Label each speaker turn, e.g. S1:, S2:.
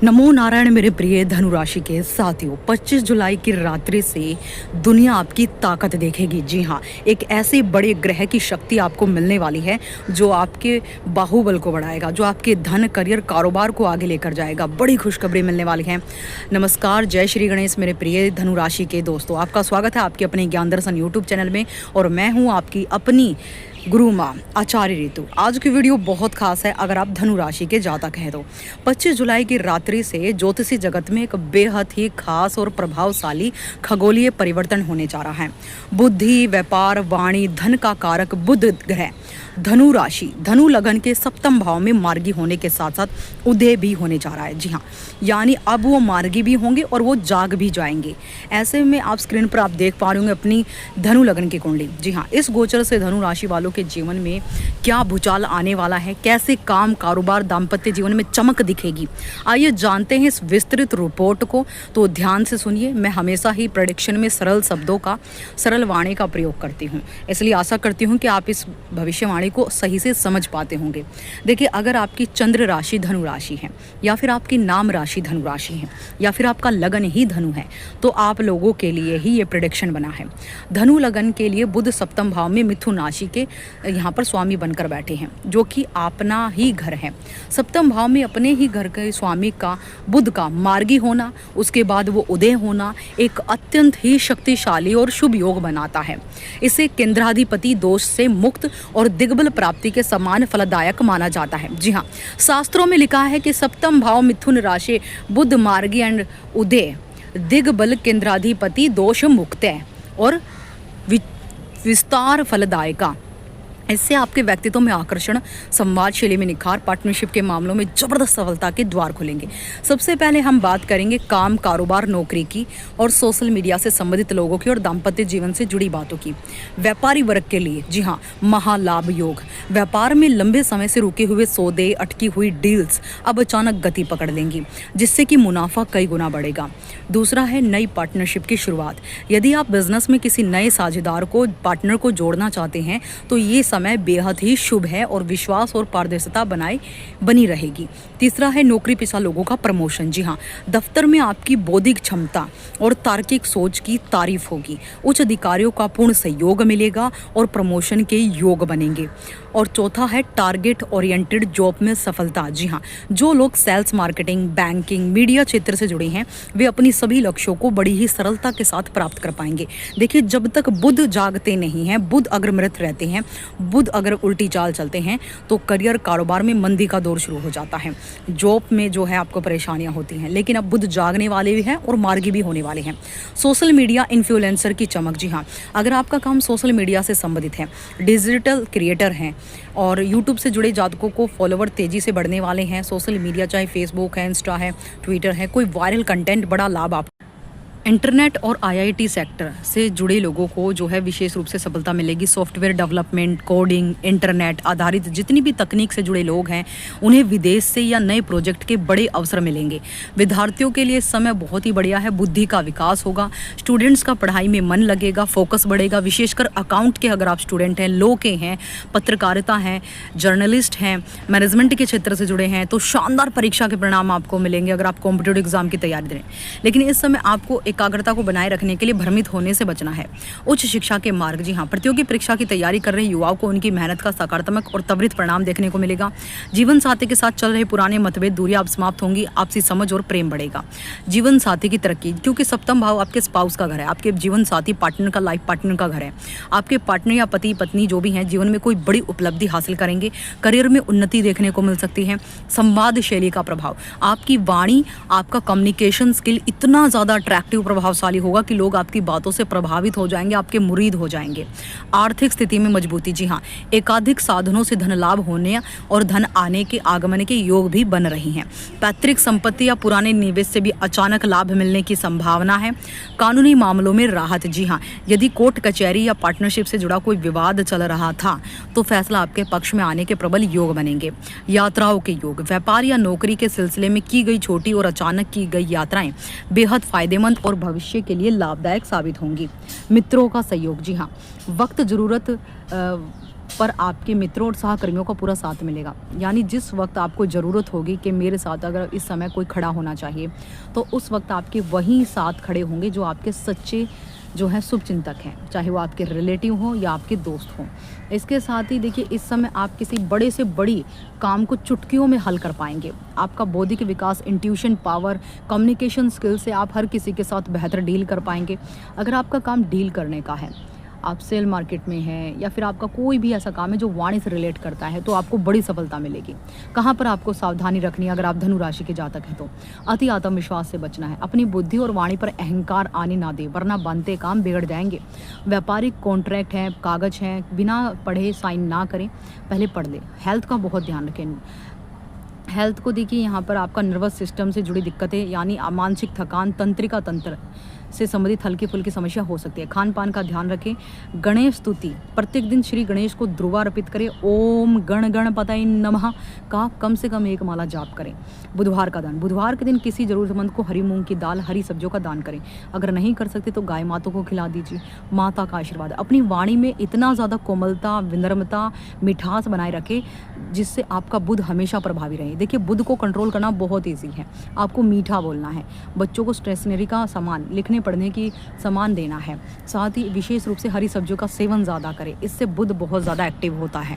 S1: नमो नारायण मेरे प्रिय धनु राशि के साथियों, 25 जुलाई की रात्रि से दुनिया आपकी ताकत देखेगी। जी हाँ, एक ऐसे बड़े ग्रह की शक्ति आपको मिलने वाली है जो आपके बाहुबल को बढ़ाएगा, जो आपके धन, करियर, कारोबार को आगे लेकर जाएगा। बड़ी खुशखबरी मिलने वाली है। नमस्कार, जय श्री गणेश मेरे प्रिय धनु राशि के दोस्तों, आपका स्वागत है आपके अपने ज्ञान दर्शन यूट्यूब चैनल में। और मैं हूँ आपकी अपनी गुरु माँ आचार्य ऋतु। आज की वीडियो बहुत खास है अगर आप धनु राशि के जातक हैं तो। 25 जुलाई की रात्रि से ज्योतिषी जगत में एक बेहद ही खास और प्रभावशाली खगोलीय परिवर्तन होने जा रहा है। बुद्धि, व्यापार, वाणी, धन का कारक बुध ग्रह धनु राशि, धनु लगन के सप्तम भाव में मार्गी होने के साथ साथ उदय भी होने जा रहा है। जी हाँ, यानी अब वो मार्गी भी होंगे और वो जाग भी जाएंगे। ऐसे में आप स्क्रीन पर आप देख पा रहे होंगे अपनी धनु लगन की कुंडली। जी हाँ, इस गोचर से धनु राशि वालों के जीवन में क्या भूचाल आने वाला है, कैसे काम, कारोबार, दाम्पत्य जीवन में चमक दिखेगी, आइए जानते हैं इस विस्तृत रिपोर्ट को। तो ध्यान से सुनिए। मैं हमेशा ही प्रेडिक्शन में सरल शब्दों का, सरल वाणी का प्रयोग करती हूँ, इसलिए आशा करती हूँ कि आप इस भविष्यवाणी को सही से समझ पाते होंगे। देखिए, अगर आपकी चंद्र राशि धनु राशि है, या फिर आपकी नाम राशि धनु राशि है, या फिर आपका लगन ही धनु है, तो आप लोगों के लिए ही ये प्रेडिक्शन बना है। धनु लगन के लिए बुध सप्तम भाव में मिथुन राशि के यहाँ पर स्वामी बनकर बैठे हैं, जो कि अपना ही घर है। सप्तम भाव में अपने ही घर के स्वामी का बुध का मार्गी होना, उसके बाद वो उदय होना एक अत्यंत ही शक्तिशाली और शुभ योग बनाता है। इसे केंद्राधिपति दोष से मुक्त और दिग्बल प्राप्ति के समान फलदायक माना जाता है। जी हाँ, शास्त्रों में लिखा है कि सप्तम भाव मिथुन राशि बुध मार्गी एंड उदय दिग्बल केंद्राधिपति दोष मुक्त है और विस्तार फलदायका। इससे आपके व्यक्तित्व में आकर्षण, संवाद शैली में निखार, पार्टनरशिप के मामलों में जबरदस्त सफलता के द्वार खुलेंगे। सबसे पहले हम बात करेंगे काम, कारोबार, नौकरी की और सोशल मीडिया से संबंधित लोगों की और दाम्पत्य जीवन से जुड़ी बातों की। व्यापारी वर्ग के लिए जी हाँ, महालाभ योग। व्यापार में लंबे समय से रुके हुए सौदे, अटकी हुई डील्स अब अचानक गति पकड़ लेंगी, जिससे कि मुनाफा कई गुना बढ़ेगा। दूसरा है नई पार्टनरशिप की शुरुआत। यदि आप बिजनेस में किसी नए साझेदार को, पार्टनर को जोड़ना चाहते हैं तो ये समय बेहद ही शुभ है और विश्वास और पारदर्शिता बनी रहेगी। तीसरा है नौकरी पेशा लोगों का प्रमोशन। जी हाँ, दफ्तर में आपकी बौद्धिक क्षमता और तार्किक सोच की तारीफ होगी। उच्च अधिकारियों का पूर्ण सहयोग मिलेगा और प्रमोशन के योग बनेंगे। और चौथा है टारगेट ओरिएंटेड जॉब में सफलता। जी हाँ, जो लोग सेल्स, मार्केटिंग, बैंकिंग, मीडिया क्षेत्र से जुड़े हैं वे अपनी सभी लक्ष्यों को बड़ी ही सरलता के साथ प्राप्त कर पाएंगे। देखिए, जब तक बुध जागते नहीं हैं, बुध अगर मृत रहते हैं, बुध अगर उल्टी चाल चलते हैं तो करियर, कारोबार में मंदी का दौर शुरू हो जाता है। जॉब में जो है आपको परेशानियां होती हैं, लेकिन अब बुध जागने वाले भी हैं और मार्गी भी होने वाले हैं। सोशल मीडिया इन्फ्लुएंसर की चमक। जी हाँ, अगर आपका काम सोशल मीडिया से संबंधित है, डिजिटल क्रिएटर हैं और यूट्यूब से जुड़े जातकों को फॉलोवर तेजी से बढ़ने वाले हैं। सोशल मीडिया चाहे फेसबुक है, इंस्टा है, ट्विटर है, कोई वायरल कंटेंट बड़ा लाभ आप इंटरनेट और आईआईटी सेक्टर से जुड़े लोगों को जो है विशेष रूप से सफलता मिलेगी। सॉफ्टवेयर डेवलपमेंट, कोडिंग, इंटरनेट आधारित जितनी भी तकनीक से जुड़े लोग हैं उन्हें विदेश से या नए प्रोजेक्ट के बड़े अवसर मिलेंगे। विद्यार्थियों के लिए इस समय बहुत ही बढ़िया है, बुद्धि का विकास होगा, स्टूडेंट्स का पढ़ाई में मन लगेगा, फोकस बढ़ेगा। विशेषकर अकाउंट के अगर आप स्टूडेंट हैं, लॉ के हैं, पत्रकारिता हैं, जर्नलिस्ट हैं, मैनेजमेंट के क्षेत्र से जुड़े हैं तो शानदार परीक्षा के परिणाम आपको मिलेंगे अगर आप कॉम्पिटिटिव एग्जाम की तैयारी करें। लेकिन इस समय आपको एकाग्रता को बनाए रखने के लिए भ्रमित होने से बचना है। उच्च शिक्षा के मार्ग। जी हाँ, प्रतियोगी परीक्षा की तैयारी कर रहे युवाओं को उनकी मेहनत का सकारात्मक और त्वरित परिणाम देखने को मिलेगा। जीवन साथी के साथ चल रहे पुराने मतभेद, दूरियां अब समाप्त होंगी, आपसी समझ और प्रेम बढ़ेगा। जीवन साथी की तरक्की, क्योंकि सप्तम भाव आपके स्पाउस का घर है, आपके जीवन साथी पार्टनर का, लाइफ पार्टनर का घर है। आपके पार्टनर या पति पत्नी जो भी हैं जीवन में कोई बड़ी उपलब्धि हासिल करेंगे। करियर में उन्नति देखने को मिल सकती है। संवाद शैली का प्रभाव, आपकी वाणी, आपका कम्युनिकेशन स्किल इतना ज़्यादा अट्रैक्टिव, प्रभावशाली होगा कि लोग आपकी बातों से प्रभावित हो जाएंगे, आपके मुरीद हो जाएंगे। आर्थिक स्थिति में मजबूती। जी हाँ, एकाधिक साधनों से धन लाभ होने और धन आने के आगमन के योग भी बन रही हैं। पैतृक संपत्ति या पुराने निवेश से भी अचानक लाभ मिलने की संभावना है। कानूनी मामलों में राहत। जी हाँ, यदि कोर्ट कचहरी या पार्टनरशिप से जुड़ा कोई विवाद चल रहा था तो फैसला आपके पक्ष में आने के प्रबल योग बनेंगे। यात्राओं के योग। व्यापार या नौकरी के सिलसिले में की गई छोटी और अचानक की गई यात्राएं बेहद फायदेमंद और भविष्य के लिए लाभदायक साबित होंगी। मित्रों का सहयोग। जी हाँ, वक्त ज़रूरत पर आपके मित्रों और सहकर्मियों का पूरा साथ मिलेगा। यानी जिस वक्त आपको ज़रूरत होगी कि मेरे साथ अगर इस समय कोई खड़ा होना चाहिए, तो उस वक्त आपके वही साथ खड़े होंगे जो आपके सच्चे जो हैं शुभचिंतक हैं, चाहे वो आपके रिलेटिव हों या आपके दोस्त हों। इसके साथ ही देखिए, इस समय आप किसी बड़े से बड़ी काम को चुटकियों में हल कर पाएंगे। आपका बौद्धिक विकास, इंट्यूशन पावर, कम्युनिकेशन स्किल से आप हर किसी के साथ बेहतर डील कर पाएंगे। अगर आपका काम डील करने का है, आप सेल मार्केट में हैं या फिर आपका कोई भी ऐसा काम है जो वाणी से रिलेट करता है, तो आपको बड़ी सफलता मिलेगी। कहाँ पर आपको सावधानी रखनी है? अगर आप धनु राशि के जातक हैं तो अति आत्मविश्वास से बचना है। अपनी बुद्धि और वाणी पर अहंकार आने ना दे, वरना बनते काम बिगड़ जाएंगे। व्यापारिक कॉन्ट्रैक्ट हैं, कागज हैं, बिना पढ़े साइन ना करें, पहले पढ़ लें। हेल्थ का बहुत ध्यान रखें। हेल्थ को देखिए, यहाँ पर आपका नर्वस सिस्टम से जुड़ी दिक्कतें, यानी मानसिक थकान, तंत्रिका तंत्र से संबंधित हल्की फुल्की समस्या हो सकती है। खान पान का ध्यान रखें। गणेश स्तुति, प्रत्येक दिन श्री गणेश को ध्रुवा अर्पित करें। ओम गण गणपतये नमः का कम से कम 1 माला जाप करें। बुधवार का दान, बुधवार के दिन किसी ज़रूरतमंद को हरी मूंग की दाल, हरी सब्जियों का दान करें। अगर नहीं कर सकते तो गाय माता को खिला दीजिए। माता का आशीर्वाद, अपनी वाणी में इतना ज़्यादा कोमलता, विनम्रता, मिठास बनाए रखें जिससे आपका बुध हमेशा प्रभावी रहे। देखिए, बुध को कंट्रोल करना बहुत ईजी है। आपको मीठा बोलना है, बच्चों को स्टेशनरी का सामान, लिखने पढ़ने की सामान देना है। साथ ही विशेष रूप से हरी सब्जियों का सेवन ज़्यादा करें, इससे बुध बहुत ज़्यादा एक्टिव होता है।